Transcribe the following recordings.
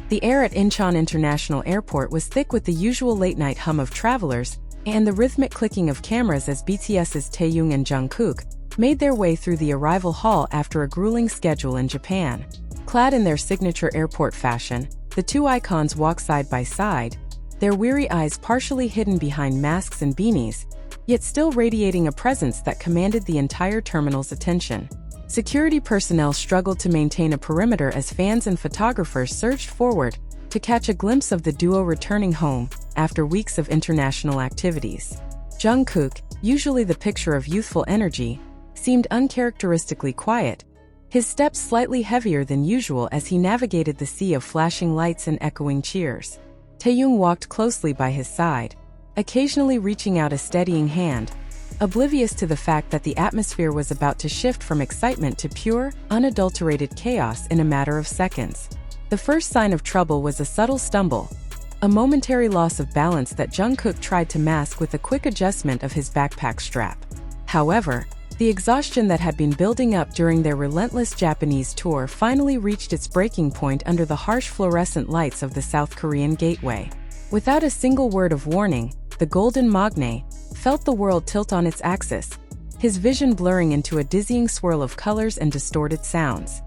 The air at Incheon International Airport was thick with the usual late-night hum of travelers and the rhythmic clicking of cameras as BTS's Taehyung and Jungkook made their way through the arrival hall after a grueling schedule in Japan. Clad in their signature airport fashion, the two icons walk side by side, their weary eyes partially hidden behind masks and beanies, yet still radiating a presence that commanded the entire terminal's attention. Security personnel struggled to maintain a perimeter as fans and photographers surged forward to catch a glimpse of the duo returning home after weeks of international activities. Jungkook, usually the picture of youthful energy, seemed uncharacteristically quiet, his steps slightly heavier than usual as he navigated the sea of flashing lights and echoing cheers. Taehyung walked closely by his side, occasionally reaching out a steadying hand, oblivious to the fact that the atmosphere was about to shift from excitement to pure, unadulterated chaos in a matter of seconds. The first sign of trouble was a subtle stumble, a momentary loss of balance that Jungkook tried to mask with a quick adjustment of his backpack strap. However, the exhaustion that had been building up during their relentless Japanese tour finally reached its breaking point under the harsh fluorescent lights of the South Korean gateway. Without a single word of warning, the golden magne felt the world tilt on its axis, his vision blurring into a dizzying swirl of colors and distorted sounds.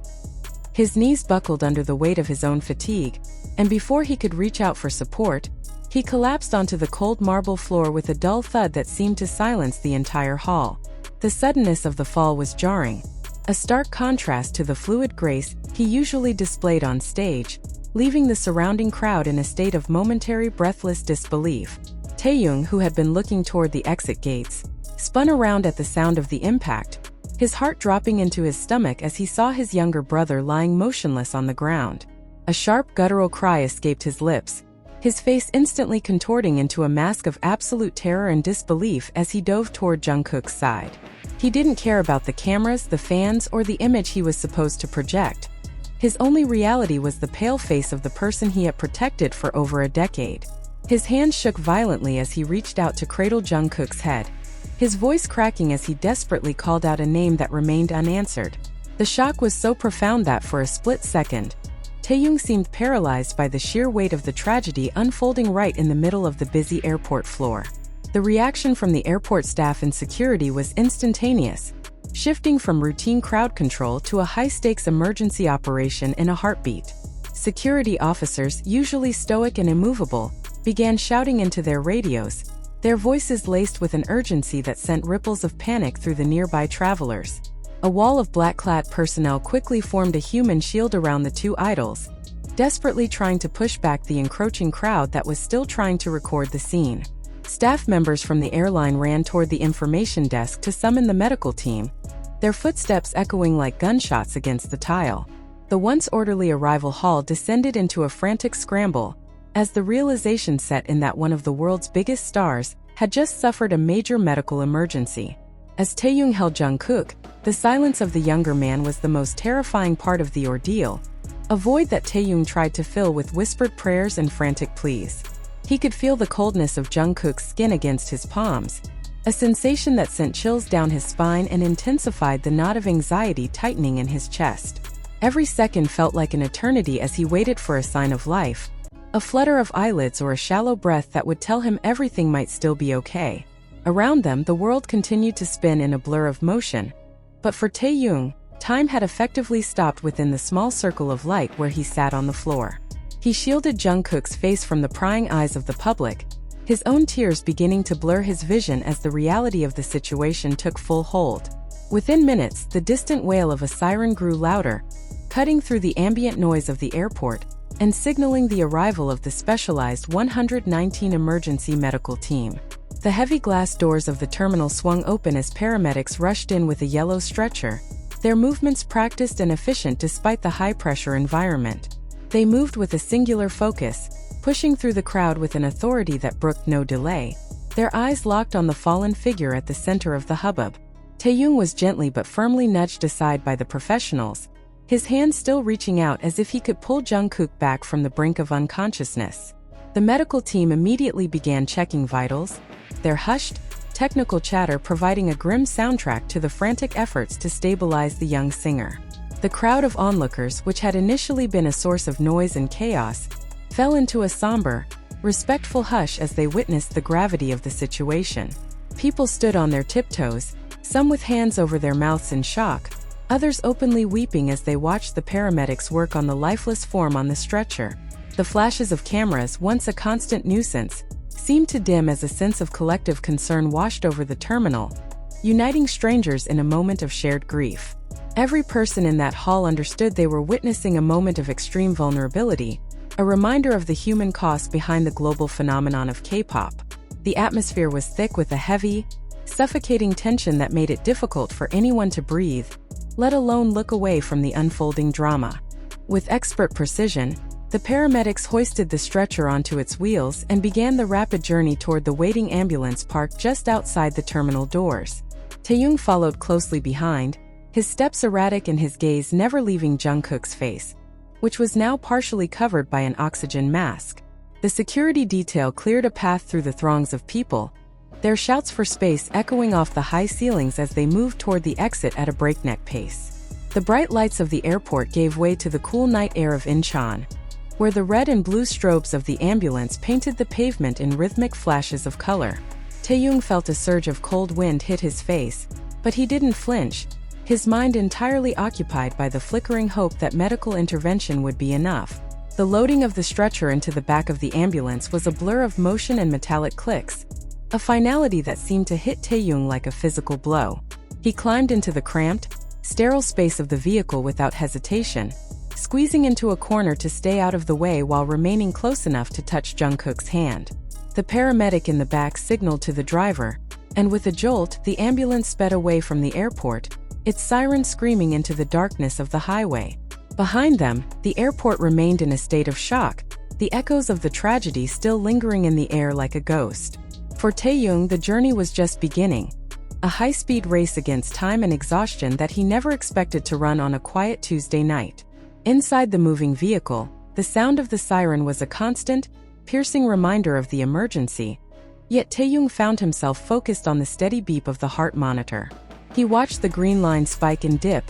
His knees buckled under the weight of his own fatigue, and before he could reach out for support, he collapsed onto the cold marble floor with a dull thud that seemed to silence the entire hall. The suddenness of the fall was jarring, a stark contrast to the fluid grace he usually displayed on stage, leaving the surrounding crowd in a state of momentary breathless disbelief. Taehyung, who had been looking toward the exit gates, spun around at the sound of the impact, his heart dropping into his stomach as he saw his younger brother lying motionless on the ground. A sharp guttural cry escaped his lips, his face instantly contorting into a mask of absolute terror and disbelief as he dove toward Jungkook's side. He didn't care about the cameras, the fans, or the image he was supposed to project. His only reality was the pale face of the person he had protected for over a decade. His hands shook violently as he reached out to cradle Jungkook's head, his voice cracking as he desperately called out a name that remained unanswered. The shock was so profound that for a split second, Taehyung seemed paralyzed by the sheer weight of the tragedy unfolding right in the middle of the busy airport floor. The reaction from the airport staff and security was instantaneous, shifting from routine crowd control to a high-stakes emergency operation in a heartbeat. Security officers, usually stoic and immovable, began shouting into their radios, their voices laced with an urgency that sent ripples of panic through the nearby travelers. A wall of black-clad personnel quickly formed a human shield around the two idols, desperately trying to push back the encroaching crowd that was still trying to record the scene. Staff members from the airline ran toward the information desk to summon the medical team, their footsteps echoing like gunshots against the tile. The once orderly arrival hall descended into a frantic scramble, as the realization set in that one of the world's biggest stars had just suffered a major medical emergency. As Taehyung held Jungkook, the silence of the younger man was the most terrifying part of the ordeal, a void that Taehyung tried to fill with whispered prayers and frantic pleas. He could feel the coldness of Jungkook's skin against his palms, a sensation that sent chills down his spine and intensified the knot of anxiety tightening in his chest. Every second felt like an eternity as he waited for a sign of life, a flutter of eyelids or a shallow breath that would tell him everything might still be okay. Around them, the world continued to spin in a blur of motion, but for Taehyung, time had effectively stopped within the small circle of light where he sat on the floor. He shielded Jungkook's face from the prying eyes of the public, his own tears beginning to blur his vision as the reality of the situation took full hold. Within minutes, the distant wail of a siren grew louder, cutting through the ambient noise of the airport and signaling the arrival of the specialized 119 emergency medical team. The heavy glass doors of the terminal swung open as paramedics rushed in with a yellow stretcher, their movements practiced and efficient despite the high-pressure environment. They moved with a singular focus, pushing through the crowd with an authority that brooked no delay, their eyes locked on the fallen figure at the center of the hubbub. Taehyung was gently but firmly nudged aside by the professionals, his hands still reaching out as if he could pull Jungkook back from the brink of unconsciousness. The medical team immediately began checking vitals, their hushed, technical chatter providing a grim soundtrack to the frantic efforts to stabilize the young singer. The crowd of onlookers, which had initially been a source of noise and chaos, fell into a somber, respectful hush as they witnessed the gravity of the situation. People stood on their tiptoes, some with hands over their mouths in shock, others openly weeping as they watched the paramedics work on the lifeless form on the stretcher. The flashes of cameras, once a constant nuisance, seemed to dim as a sense of collective concern washed over the terminal, uniting strangers in a moment of shared grief. Every person in that hall understood they were witnessing a moment of extreme vulnerability, a reminder of the human cost behind the global phenomenon of K-pop. The atmosphere was thick with a heavy, suffocating tension that made it difficult for anyone to breathe, let alone look away from the unfolding drama. With expert precision, the paramedics hoisted the stretcher onto its wheels and began the rapid journey toward the waiting ambulance parked just outside the terminal doors. Taehyung followed closely behind, his steps erratic and his gaze never leaving Jungkook's face, which was now partially covered by an oxygen mask. The security detail cleared a path through the throngs of people, their shouts for space echoing off the high ceilings as they moved toward the exit at a breakneck pace. The bright lights of the airport gave way to the cool night air of Incheon, where the red and blue strobes of the ambulance painted the pavement in rhythmic flashes of color. Taehyung felt a surge of cold wind hit his face, but he didn't flinch, his mind entirely occupied by the flickering hope that medical intervention would be enough. The loading of the stretcher into the back of the ambulance was a blur of motion and metallic clicks, a finality that seemed to hit Taehyung like a physical blow. He climbed into the cramped, sterile space of the vehicle without hesitation, squeezing into a corner to stay out of the way while remaining close enough to touch Jungkook's hand. The paramedic in the back signaled to the driver, and with a jolt, the ambulance sped away from the airport, its siren screaming into the darkness of the highway. Behind them, the airport remained in a state of shock, the echoes of the tragedy still lingering in the air like a ghost. For Taehyung, the journey was just beginning, a high-speed race against time and exhaustion that he never expected to run on a quiet Tuesday night. Inside the moving vehicle, the sound of the siren was a constant, piercing reminder of the emergency, yet Taehyung found himself focused on the steady beep of the heart monitor. He watched the green line spike and dip,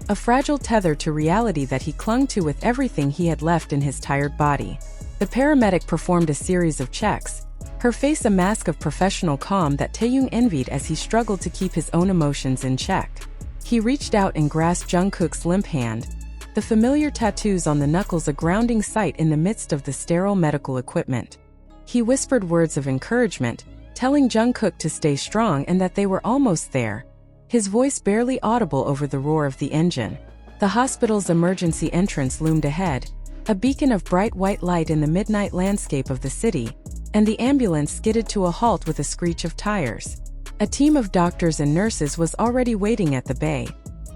a fragile tether to reality that he clung to with everything he had left in his tired body. The paramedic performed a series of checks, her face a mask of professional calm that Taehyung envied as he struggled to keep his own emotions in check. He reached out and grasped Jungkook's limp hand, the familiar tattoos on the knuckles a grounding sight in the midst of the sterile medical equipment. He whispered words of encouragement, telling Jungkook to stay strong and that they were almost there, his voice barely audible over the roar of the engine. The hospital's emergency entrance loomed ahead, a beacon of bright white light in the midnight landscape of the city, and the ambulance skidded to a halt with a screech of tires. A team of doctors and nurses was already waiting at the bay,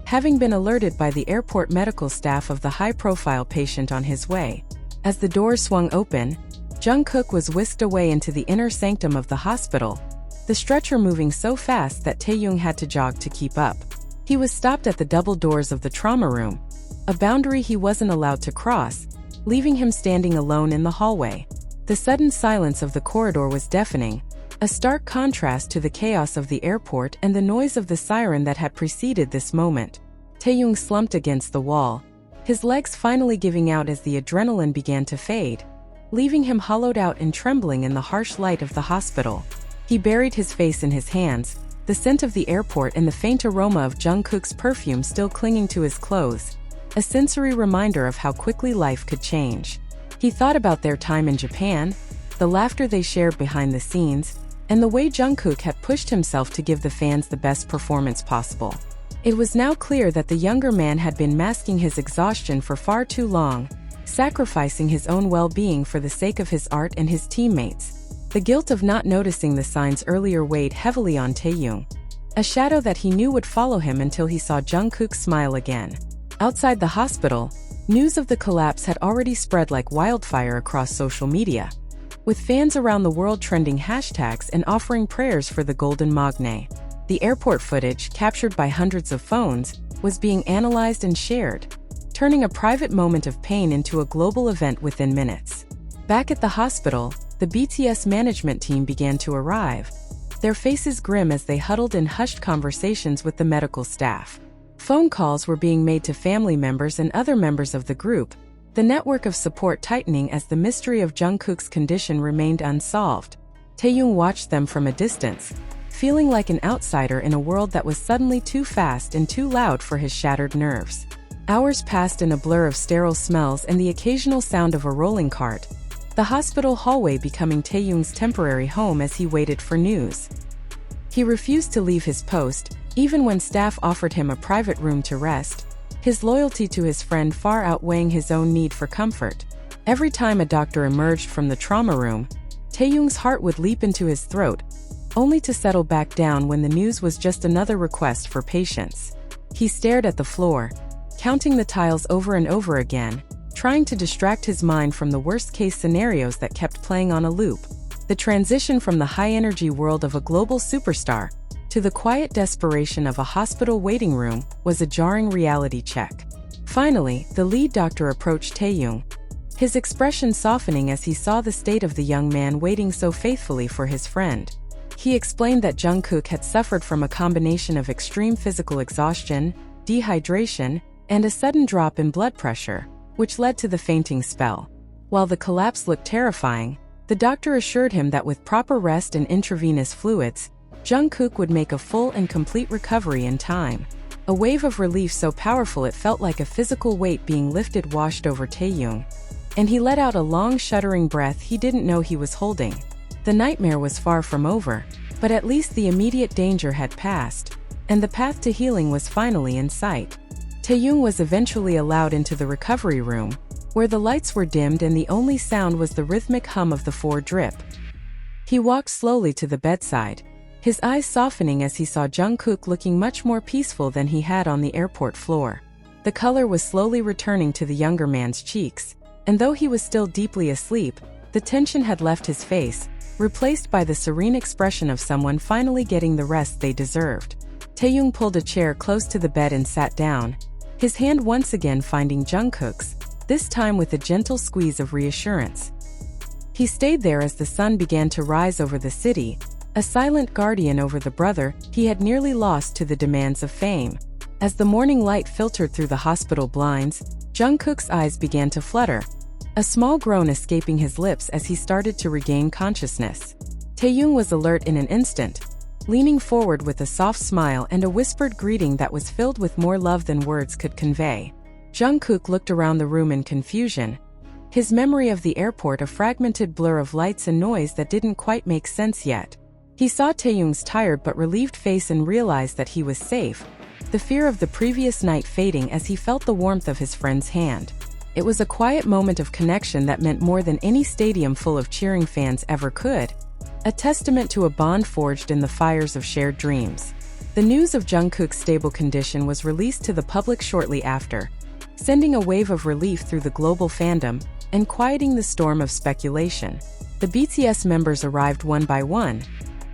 having been alerted by the airport medical staff of the high-profile patient on his way. As the doors swung open, Jungkook was whisked away into the inner sanctum of the hospital, the stretcher moving so fast that Taehyung had to jog to keep up. He was stopped at the double doors of the trauma room, a boundary he wasn't allowed to cross, leaving him standing alone in the hallway. The sudden silence of the corridor was deafening, a stark contrast to the chaos of the airport and the noise of the siren that had preceded this moment. Taehyung slumped against the wall, his legs finally giving out as the adrenaline began to fade, leaving him hollowed out and trembling in the harsh light of the hospital. He buried his face in his hands, the scent of the airport and the faint aroma of Jungkook's perfume still clinging to his clothes, a sensory reminder of how quickly life could change. He thought about their time in Japan, the laughter they shared behind the scenes, and the way Jungkook had pushed himself to give the fans the best performance possible. It was now clear that the younger man had been masking his exhaustion for far too long, sacrificing his own well-being for the sake of his art and his teammates. The guilt of not noticing the signs earlier weighed heavily on Taehyung, a shadow that he knew would follow him until he saw Jungkook smile again. Outside the hospital, news of the collapse had already spread like wildfire across social media, with fans around the world trending hashtags and offering prayers for the Golden Magne. The airport footage, captured by hundreds of phones, was being analyzed and shared, turning a private moment of pain into a global event within minutes. Back at the hospital, the BTS management team began to arrive, their faces grim as they huddled in hushed conversations with the medical staff. Phone calls were being made to family members and other members of the group, the network of support tightening as the mystery of Jungkook's condition remained unsolved. Taehyung watched them from a distance, feeling like an outsider in a world that was suddenly too fast and too loud for his shattered nerves. Hours passed in a blur of sterile smells and the occasional sound of a rolling cart, the hospital hallway becoming Taehyung's temporary home as he waited for news. He refused to leave his post, even when staff offered him a private room to rest, his loyalty to his friend far outweighing his own need for comfort. Every time a doctor emerged from the trauma room, Taehyung's heart would leap into his throat, only to settle back down when the news was just another request for patience. He stared at the floor, counting the tiles over and over again, trying to distract his mind from the worst-case scenarios that kept playing on a loop. The transition from the high-energy world of a global superstar to the quiet desperation of a hospital waiting room was a jarring reality check. Finally, the lead doctor approached Taehyung, his expression softening as he saw the state of the young man waiting so faithfully for his friend. He explained that Jungkook had suffered from a combination of extreme physical exhaustion, dehydration, and a sudden drop in blood pressure, which led to the fainting spell. While the collapse looked terrifying, the doctor assured him that with proper rest and intravenous fluids, Jungkook would make a full and complete recovery in time. A wave of relief so powerful it felt like a physical weight being lifted washed over Taehyung, and he let out a long shuddering breath he didn't know he was holding. The nightmare was far from over, but at least the immediate danger had passed, and the path to healing was finally in sight. Taehyung was eventually allowed into the recovery room, where the lights were dimmed and the only sound was the rhythmic hum of the floor drip. He walked slowly to the bedside, his eyes softening as he saw Jungkook looking much more peaceful than he had on the airport floor. The color was slowly returning to the younger man's cheeks, and though he was still deeply asleep, the tension had left his face, replaced by the serene expression of someone finally getting the rest they deserved. Taehyung pulled a chair close to the bed and sat down, his hand once again finding Jungkook's, this time with a gentle squeeze of reassurance. He stayed there as the sun began to rise over the city, a silent guardian over the brother he had nearly lost to the demands of fame. As the morning light filtered through the hospital blinds, Jungkook's eyes began to flutter, a small groan escaping his lips as he started to regain consciousness. Taehyung was alert in an instant, leaning forward with a soft smile and a whispered greeting that was filled with more love than words could convey. Jungkook looked around the room in confusion, his memory of the airport a fragmented blur of lights and noise that didn't quite make sense yet. He saw Taehyung's tired but relieved face and realized that he was safe, the fear of the previous night fading as he felt the warmth of his friend's hand. It was a quiet moment of connection that meant more than any stadium full of cheering fans ever could, a testament to a bond forged in the fires of shared dreams. The news of Jungkook's stable condition was released to the public shortly after, sending a wave of relief through the global fandom and quieting the storm of speculation. The BTS members arrived one by one,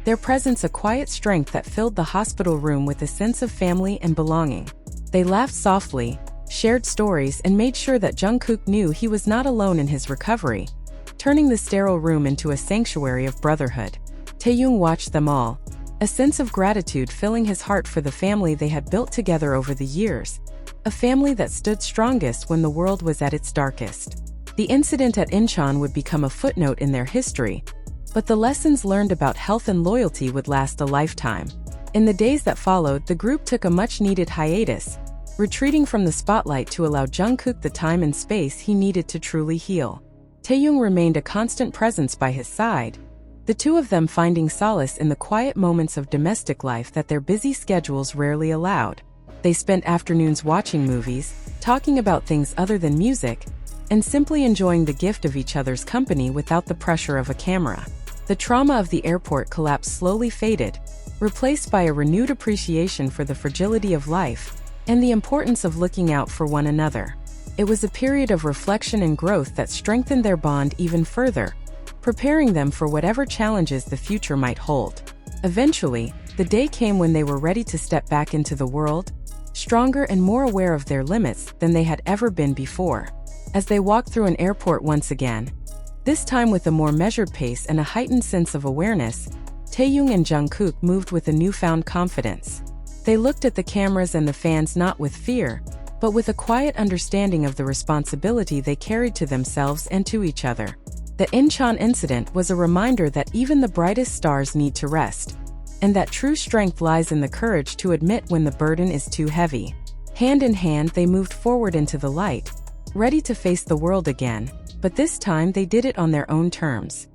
their presence a quiet strength that filled the hospital room with a sense of family and belonging. They laughed softly, shared stories, and made sure that Jungkook knew he was not alone in his recovery, turning the sterile room into a sanctuary of brotherhood. Taehyung watched them all, a sense of gratitude filling his heart for the family they had built together over the years, a family that stood strongest when the world was at its darkest. The incident at Incheon would become a footnote in their history, but the lessons learned about health and loyalty would last a lifetime. In the days that followed, the group took a much-needed hiatus, retreating from the spotlight to allow Jungkook the time and space he needed to truly heal. Taehyung remained a constant presence by his side, the two of them finding solace in the quiet moments of domestic life that their busy schedules rarely allowed. They spent afternoons watching movies, talking about things other than music, and simply enjoying the gift of each other's company without the pressure of a camera. The trauma of the airport collapse slowly faded, replaced by a renewed appreciation for the fragility of life and the importance of looking out for one another. It was a period of reflection and growth that strengthened their bond even further, preparing them for whatever challenges the future might hold. Eventually, the day came when they were ready to step back into the world, stronger and more aware of their limits than they had ever been before. As they walked through an airport once again, this time with a more measured pace and a heightened sense of awareness, Taehyung and Jungkook moved with a newfound confidence. They looked at the cameras and the fans not with fear, but with a quiet understanding of the responsibility they carried to themselves and to each other. The Incheon incident was a reminder that even the brightest stars need to rest, and that true strength lies in the courage to admit when the burden is too heavy. Hand in hand, they moved forward into the light, ready to face the world again, but this time they did it on their own terms.